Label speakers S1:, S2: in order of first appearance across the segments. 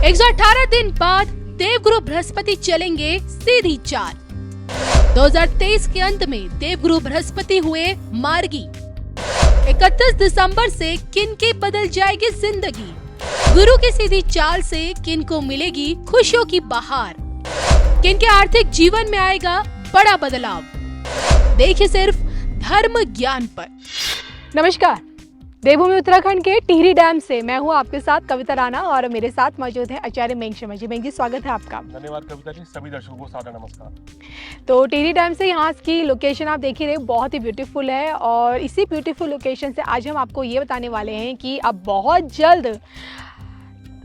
S1: 118 दिन बाद देवगुरु बृहस्पति चलेंगे सीधी चाल। 2023 के अंत में देवगुरु बृहस्पति हुए मार्गी। 31 दिसंबर से किन की बदल जाएगी जिंदगी। गुरु की सीधी चाल से किन को मिलेगी खुशियों की बहार। किन के आर्थिक जीवन में आएगा बड़ा बदलाव। देखिए सिर्फ धर्म ज्ञान पर। नमस्कार, देवभूमि उत्तराखंड के टिहरी डैम से मैं हूँ आपके साथ कविता राणा और मेरे साथ मौजूद है आचार्य मेंग शर्मा जी। मेंग जी, स्वागत है आपका।
S2: धन्यवाद कविता जी। सभी दर्शकों को सादर नमस्कार।
S1: तो टिहरी डैम से यहाँ की लोकेशन आप देख ही रहे, बहुत ही ब्यूटीफुल है और इसी ब्यूटीफुल लोकेशन से आज हम आपको ये बताने वाले हैं कि अब बहुत जल्द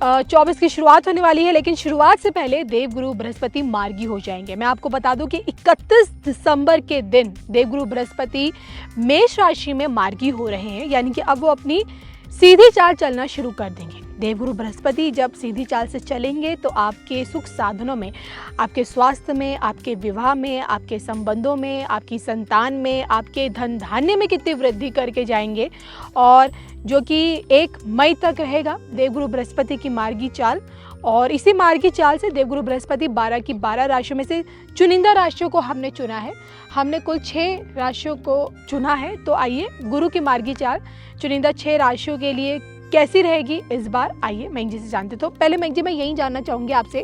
S1: 24 की शुरुआत होने वाली है, लेकिन शुरुआत से पहले देवगुरु बृहस्पति मार्गी हो जाएंगे। मैं आपको बता दूं कि 31 दिसंबर के दिन देवगुरु बृहस्पति मेष राशि में मार्गी हो रहे हैं, यानी कि अब वो अपनी सीधी चाल चलना शुरू कर देंगे। देवगुरु बृहस्पति जब सीधी चाल से चलेंगे तो आपके सुख साधनों में, आपके स्वास्थ्य में, आपके विवाह में, आपके संबंधों में, आपकी संतान में, आपके धन धान्य में कितनी वृद्धि करके जाएंगे। और जो कि 1 मई तक रहेगा देवगुरु बृहस्पति की मार्गी चाल। और इसी मार्गी चाल से देवगुरु बृहस्पति 12 की 12 राशियों में से चुनिंदा राशियों को हमने चुना है। हमने कुल 6 राशियों को चुना है। तो आइए गुरु की मार्गी चाल चुनिंदा 6 राशियों के लिए कैसी रहेगी इस बार, आइए मेंग जी से जानते। तो पहले मेंग जी मैं यही जानना चाहूँगी आपसे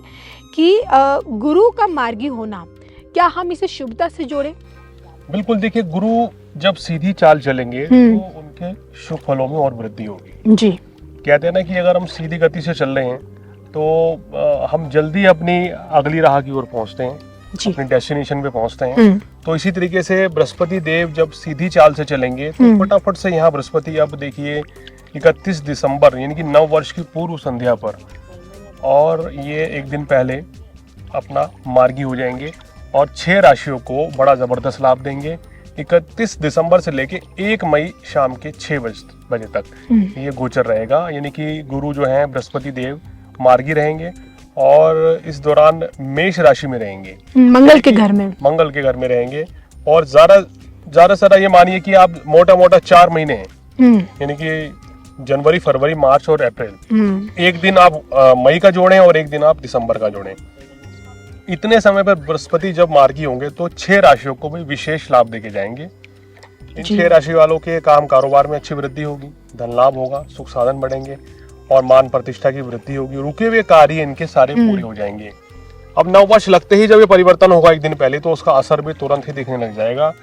S1: कि गुरु का मार्गी होना, क्या हम इसे शुभता से जोड़ें?
S2: बिल्कुल, देखिए गुरु जब सीधी चाल चलेंगे तो उनके शुभ फलों में और वृद्धि होगी।
S1: जी,
S2: कहते हैं ना कि अगर हम सीधी गति से चल रहे हैं तो हम जल्दी अपनी अगली राह की ओर पहुंचते हैं, अपने डेस्टिनेशन पे पहुंचते हैं। तो इसी तरीके से बृहस्पति देव जब सीधी चाल से चलेंगे तो फटाफट से यहाँ बृहस्पति, अब देखिए 31 दिसंबर यानी कि नव वर्ष की पूर्व संध्या पर, और ये एक दिन पहले अपना मार्गी हो जाएंगे और 6 राशियों को बड़ा जबरदस्त लाभ देंगे। 31 दिसंबर से लेके 1 मई शाम के 6 बजे तक ये गोचर रहेगा, यानी कि गुरु जो है बृहस्पति देव मार्गी रहेंगे और इस दौरान मेष राशि में रहेंगे, मंगल के घर में रहेंगे। और ज्यादा ये मानिए कि आप मोटा 4 महीने हैं, यानी कि जनवरी, फरवरी, मार्च और अप्रैल। एक दिन आप मई का जोड़ें और एक दिन आप दिसंबर का जोड़ें। इतने समय पर बृहस्पति जब मार्गी होंगे तो 6 राशियों को भी विशेष लाभ देके जाएंगे। इन 6 राशि वालों के काम कारोबार में अच्छी वृद्धि होगी, धन लाभ होगा, सुख साधन बढ़ेंगे और मान प्रतिष्ठा की वृद्धि होगी। रुके हुए कार्य इनके सारे पूरे हो जाएंगे। अब नव वर्ष लगते ही जब ये परिवर्तन होगा एक दिन पहले, तो उसका असर भी तुरंत ही दिखने लग जाएगा।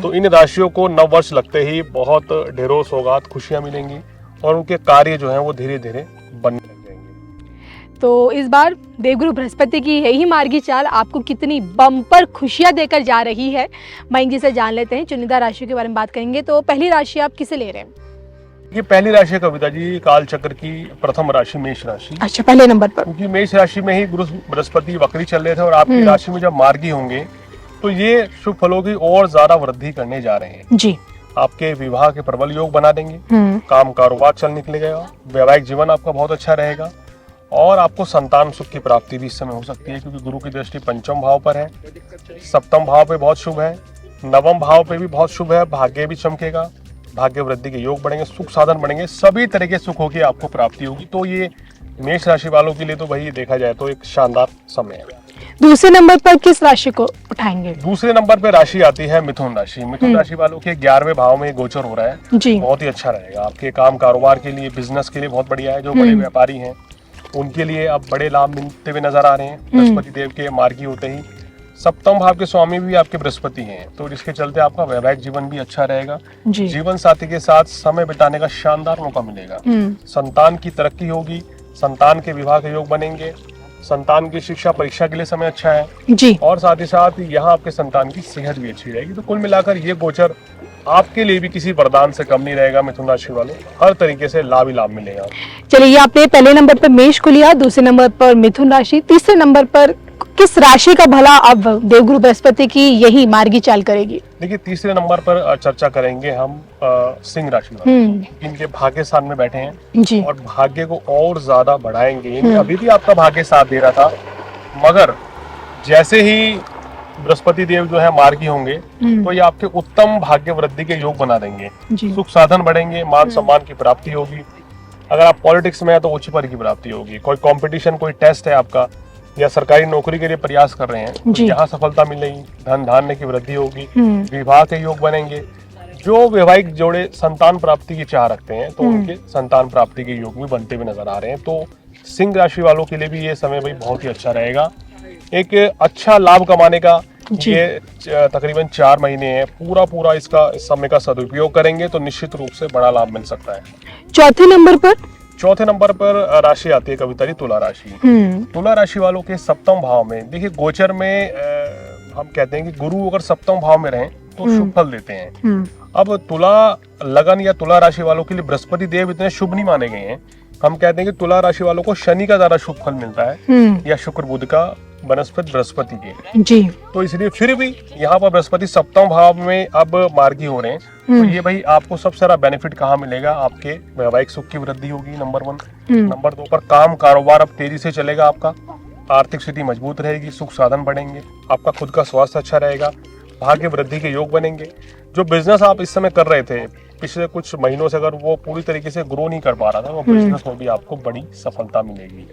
S2: तो इन राशियों को नव वर्ष लगते ही बहुत ढेरों सौगात, खुशियां मिलेंगी और उनके कार्य जो है वो धीरे धीरे बनने लग जाएंगे।
S1: तो इस बार देवगुरु बृहस्पति की यही मार्गी चाल आपको कितनी बम्पर खुशियां देकर जा रही है, मेंग जी से जान लेते हैं। चुनिंदा राशियों के बारे में बात करेंगे। तो पहली राशि आप किसे ले रहे हैं?
S2: ये पहली राशि है कविता जी, काल चक्र की प्रथम राशि मेष राशि।
S1: अच्छा, पहले नंबर पर।
S2: क्योंकि मेष राशि में ही गुरु बृहस्पति वक्री चल रहे थे और आपकी राशि में जब मार्गी होंगे तो ये शुभ फलों की और ज्यादा वृद्धि करने जा रहे हैं।
S1: जी,
S2: आपके विवाह के प्रबल योग बना देंगे, काम कारोबार चल निकलेगा, वैवाहिक जीवन आपका बहुत अच्छा रहेगा और आपको संतान सुख की प्राप्ति भी इस समय हो सकती है, क्योंकि गुरु की दृष्टि पंचम भाव पर है, सप्तम भाव पे बहुत शुभ है, नवम भाव पे भी बहुत शुभ है। भाग्य भी चमकेगा, भाग्य वृद्धि के योग बढ़ेंगे, सुख साधन बढ़ेंगे, सभी तरह के सुखों की आपको प्राप्ति होगी। तो ये मेष राशि वालों के लिए तो भाई देखा जाए तो एक शानदार समय है।
S1: दूसरे नंबर पर किस राशि को उठाएंगे?
S2: दूसरे नंबर पे राशि आती है मिथुन राशि। मिथुन राशि वालों के 11वें भाव में गोचर हो रहा है।
S1: जी,
S2: बहुत ही अच्छा रहेगा आपके काम कारोबार के लिए, बिजनेस के लिए बहुत बढ़िया है। जो बड़े व्यापारी हैं उनके लिए अब बड़े लाभ मिलते हुए नजर आ रहे हैं बृहस्पति देव के मार्गी होते ही। सप्तम भाव के स्वामी भी आपके बृहस्पति हैं, तो जिसके चलते आपका वैवाहिक जीवन भी अच्छा रहेगा। जीवन साथी के साथ समय बिताने का शानदार मौका मिलेगा। संतान की तरक्की होगी, संतान के विवाह के योग बनेंगे, संतान की शिक्षा परीक्षा के लिए समय अच्छा है जी। और साथ ही साथ यहाँ आपके संतान की सेहत भी अच्छी रहेगी। तो कुल मिलाकर ये गोचर आपके लिए भी किसी वरदान से कम नहीं रहेगा। मिथुन राशि वाले हर तरीके से लाभ ही लाभ मिलेगा।
S1: चलिए, आपने पहले नंबर पर मेष को लिया, दूसरे नंबर पर मिथुन राशि, तीसरे नंबर पर किस राशि का भला अब देवगुरु बृहस्पति की यही मार्गी चाल करेगी?
S2: देखिए, तीसरे नंबर पर चर्चा करेंगे हम सिंह राशि वाले। इनके भाग्य स्थान में बैठे हैं जी। और भाग्य को और ज्यादा बढ़ाएंगे। अभी भी आपका भाग्य साथ दे रहा था, मगर जैसे ही बृहस्पति देव जो है मार्गी होंगे तो ये आपके उत्तम भाग्य वृद्धि के योग बना देंगे। सुख साधन बढ़ेंगे, मान सम्मान की प्राप्ति होगी, अगर आप पॉलिटिक्स में हैं तो उच्च पद की प्राप्ति होगी। कोई कंपटीशन, कोई टेस्ट है आपका, या सरकारी नौकरी के लिए प्रयास कर रहे हैं तो यहाँ सफलता मिलेगी। धन धान्य की वृद्धि होगी, विवाह के योग बनेंगे। जो वैवाहिक जोड़े संतान प्राप्ति की चाह रखते हैं तो उनके संतान प्राप्ति के योग भी बनते हुए नजर आ रहे हैं। तो सिंह राशि वालों के लिए भी ये समय भाई बहुत ही अच्छा रहेगा। एक अच्छा लाभ कमाने का ये तकरीबन 4 महीने हैं। पूरा इस समय का सदुपयोग करेंगे तो निश्चित रूप से बड़ा लाभ मिल सकता है। चौथे नंबर पर राशि आती है कविता जी, तुला राशि। तुला राशि वालों के सप्तम भाव में देखिए, गोचर में हम कहते हैं कि गुरु अगर सप्तम भाव में रहें तो शुभ फल देते हैं। अब तुला लगन या तुला राशि वालों के लिए बृहस्पति देव इतने शुभ नहीं माने गए हैं। हम कहते हैं कि तुला राशि वालों को शनि का ज्यादा शुभ फल मिलता है या शुक्र बुध का बनस्पति बृहस्पति के जी। तो इसलिए फिर भी यहाँ पर बृहस्पति सप्तम भाव में अब मार्गी हो रहे हैं तो ये भाई आपको सबसे ज्यादा बेनिफिट कहाँ मिलेगा? आपके वैवाहिक सुख की वृद्धि होगी, नंबर 1। नंबर 2 पर काम कारोबार अब तेजी से चलेगा आपका, आर्थिक स्थिति मजबूत रहेगी, सुख साधन बढ़ेंगे, आपका खुद का स्वास्थ्य अच्छा रहेगा, भाग्य वृद्धि के योग बनेंगे। जो बिजनेस आप इस समय कर रहे थे पिछले कुछ महीनों से, अगर वो पूरी तरीके से ग्रो नहीं कर पा रहा था, वो बिजनेस में भी आपको बड़ी सफलता मिलेगी।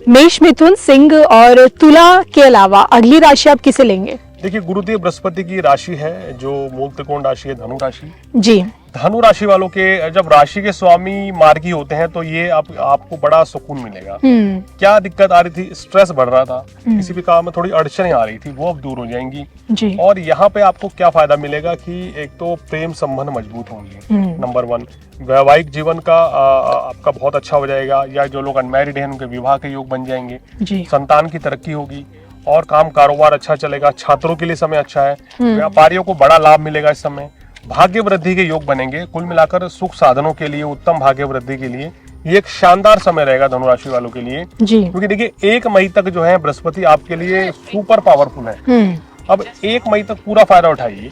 S1: मेष, मिथुन, सिंह और तुला के अलावा अगली राशि आप किसे लेंगे?
S2: देखिए, गुरुदेव बृहस्पति की राशि है जो मूल त्रिकोण राशि है, धनु राशि
S1: जी।
S2: धनु राशि वालों के जब राशि के स्वामी मार्गी होते हैं तो ये आपको बड़ा सुकून मिलेगा। क्या दिक्कत आ रही थी? स्ट्रेस बढ़ रहा था, किसी भी काम में थोड़ी अड़चनें आ रही थी, वो अब दूर हो जाएंगी जी। और यहाँ पे आपको क्या फायदा मिलेगा कि एक तो प्रेम संबंध मजबूत होंगे, नंबर 1। वैवाहिक जीवन का आपका बहुत अच्छा हो जाएगा, या जो लोग अनमैरिड हैं उनके विवाह के योग बन जाएंगे जी। संतान की तरक्की होगी और काम कारोबार अच्छा चलेगा। छात्रों के लिए समय अच्छा है, व्यापारियों को बड़ा लाभ मिलेगा इस समय, भाग्य वृद्धि के योग बनेंगे। कुल मिलाकर सुख साधनों के लिए, उत्तम भाग्य वृद्धि के लिए ये एक शानदार समय रहेगा धनुराशि वालों के लिए जी। क्योंकि देखिए 1 मई तक जो है बृहस्पति आपके लिए सुपर पावरफुल है। अब 1 मई तक पूरा फायदा उठाइए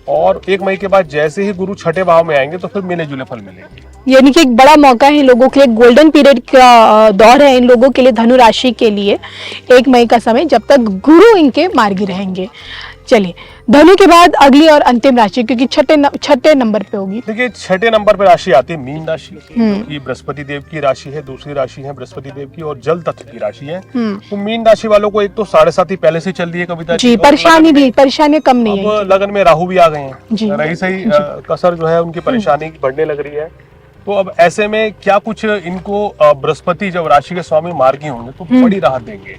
S2: और 1 मई के बाद जैसे ही गुरु छठे भाव में आएंगे तो फिर मिले जुले फल मिलेंगे।
S1: यानी कि एक बड़ा मौका है इन लोगों के लिए, गोल्डन पीरियड का दौर है इन लोगों के लिए, धनु राशि के लिए 1 मई का समय, जब तक गुरु इनके मार्गी रहेंगे। चलिए, धनु के बाद अगली और अंतिम राशि, क्योंकि छठे नंबर पे होगी।
S2: देखिए, छठे नंबर पे राशि आती है मीन राशि, ये बृहस्पति देव की राशि है, दूसरी राशि है बृहस्पति देव की और जल तत्व की राशि है। तो मीन राशि वालों को एक तो 7.5 पहले से चल रही है कविता
S1: जी, परेशानी कम नहीं है।
S2: लगन में राहु भी आ गए हैं, रही सही कसर जो है उनकी परेशानी बढ़ने लग रही है। तो अब ऐसे में क्या कुछ इनको बृहस्पति जब राशि के स्वामी मार्गी होंगे तो बड़ी राहत देंगे।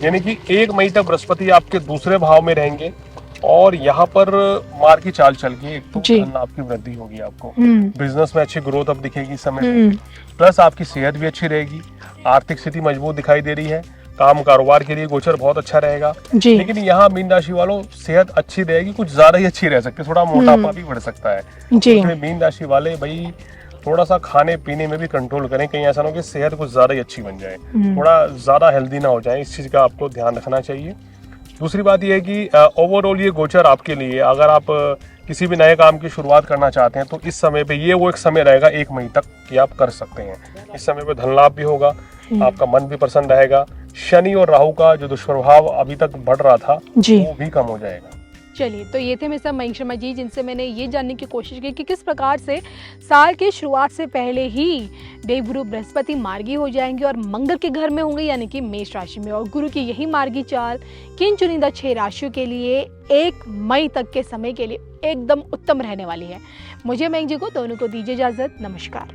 S2: यानी कि 1 मई तक बृहस्पति आपके दूसरे भाव में रहेंगे और यहाँ पर मार की चाल चल के एक तो धन आपकी वृद्धि होगी, आपको बिजनेस में अच्छी ग्रोथ अब दिखेगी इस समय, प्लस आपकी सेहत भी अच्छी रहेगी, आर्थिक स्थिति मजबूत दिखाई दे रही है, काम कारोबार के लिए गोचर बहुत अच्छा रहेगा। लेकिन यहाँ मीन राशि वालों सेहत अच्छी रहेगी, कुछ ज्यादा ही अच्छी रह सकती है, थोड़ा मोटापा भी बढ़ सकता है। मीन राशि वाले भाई थोड़ा सा खाने पीने में भी कंट्रोल करें, कहीं ऐसा ना हो कि सेहत कुछ ज्यादा ही अच्छी बन जाए, थोड़ा ज्यादा हेल्दी ना हो जाए, इस चीज का आपको ध्यान रखना चाहिए। दूसरी बात यह है कि ओवरऑल ये गोचर आपके लिए, अगर आप किसी भी नए काम की शुरुआत करना चाहते हैं तो इस समय पे ये वो एक समय रहेगा 1 मई तक कि आप कर सकते हैं। इस समय पे धन लाभ भी होगा, आपका मन भी प्रसन्न रहेगा, शनि और राहु का जो दुष्प्रभाव अभी तक बढ़ रहा था वो भी कम हो जाएगा।
S1: चलिए, तो ये थे मिस्टर मयंक शर्मा जी, जिनसे मैंने ये जानने की कोशिश की कि किस प्रकार से साल की शुरुआत से पहले ही देवगुरु बृहस्पति मार्गी हो जाएंगे और मंगल के घर में होंगे, यानी कि मेष राशि में, और गुरु की यही मार्गी चाल किन चुनिंदा 6 राशियों के लिए 1 मई तक के समय के लिए एकदम उत्तम रहने वाली है। मुझे मयंक जी को दोनों को दीजिए इजाजत। नमस्कार।